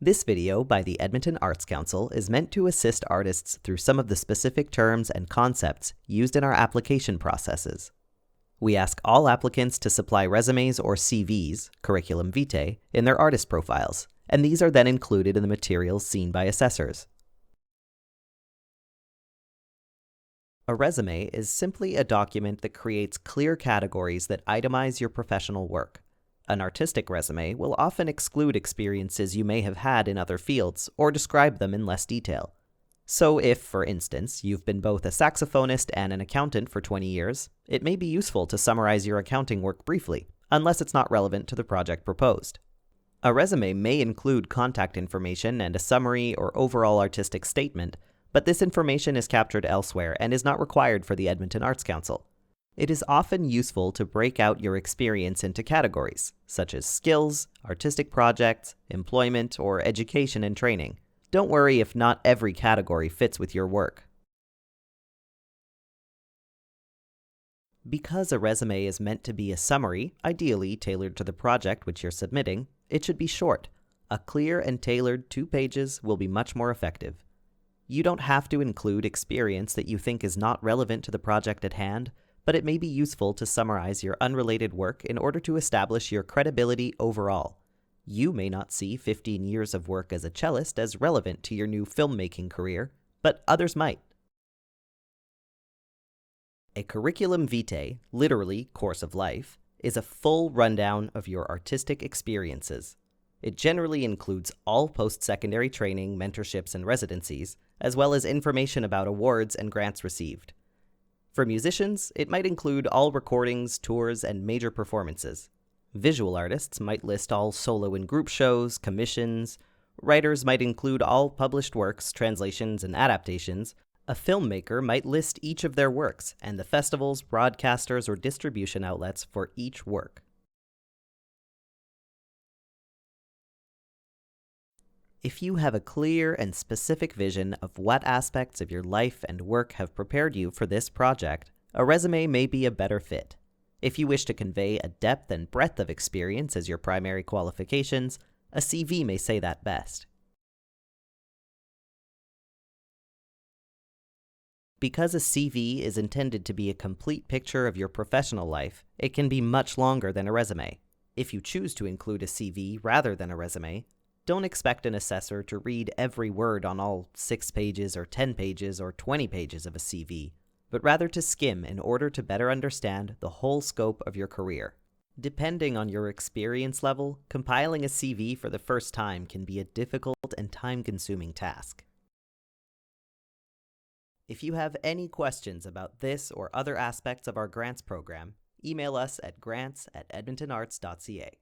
This video by the Edmonton Arts Council is meant to assist artists through some of the specific terms and concepts used in our application processes. We ask all applicants to supply resumes or CVs, curriculum vitae, in their artist profiles, and these are then included in the materials seen by assessors. A resume is simply a document that creates clear categories that itemize your professional work. An artistic resume will often exclude experiences you may have had in other fields or describe them in less detail. So if, for instance, you've been both a saxophonist and an accountant for 20 years, it may be useful to summarize your accounting work briefly, unless it's not relevant to the project proposed. A resume may include contact information and a summary or overall artistic statement, but this information is captured elsewhere and is not required for the Edmonton Arts Council. It is often useful to break out your experience into categories, such as skills, artistic projects, employment, or education and training. Don't worry if not every category fits with your work. Because a resume is meant to be a summary, ideally tailored to the project which you're submitting, it should be short. A clear and tailored 2 pages will be much more effective. You don't have to include experience that you think is not relevant to the project at hand, but it may be useful to summarize your unrelated work in order to establish your credibility overall. You may not see 15 years of work as a cellist as relevant to your new filmmaking career, but others might. A curriculum vitae, literally course of life, is a full rundown of your artistic experiences. It generally includes all post-secondary training, mentorships, and residencies, as well as information about awards and grants received. For musicians, it might include all recordings, tours, and major performances. Visual artists might list all solo and group shows, commissions. Writers might include all published works, translations, and adaptations. A filmmaker might list each of their works and the festivals, broadcasters, or distribution outlets for each work. If you have a clear and specific vision of what aspects of your life and work have prepared you for this project, a resume may be a better fit. If you wish to convey a depth and breadth of experience as your primary qualifications, a CV may say that best. Because a CV is intended to be a complete picture of your professional life, it can be much longer than a resume. If you choose to include a CV rather than a resume, don't expect an assessor to read every word on all 6 pages or 10 pages or 20 pages of a CV, but rather to skim in order to better understand the whole scope of your career. Depending on your experience level, compiling a CV for the first time can be a difficult and time-consuming task. If you have any questions about this or other aspects of our grants program, email us at grants@edmontonarts.ca.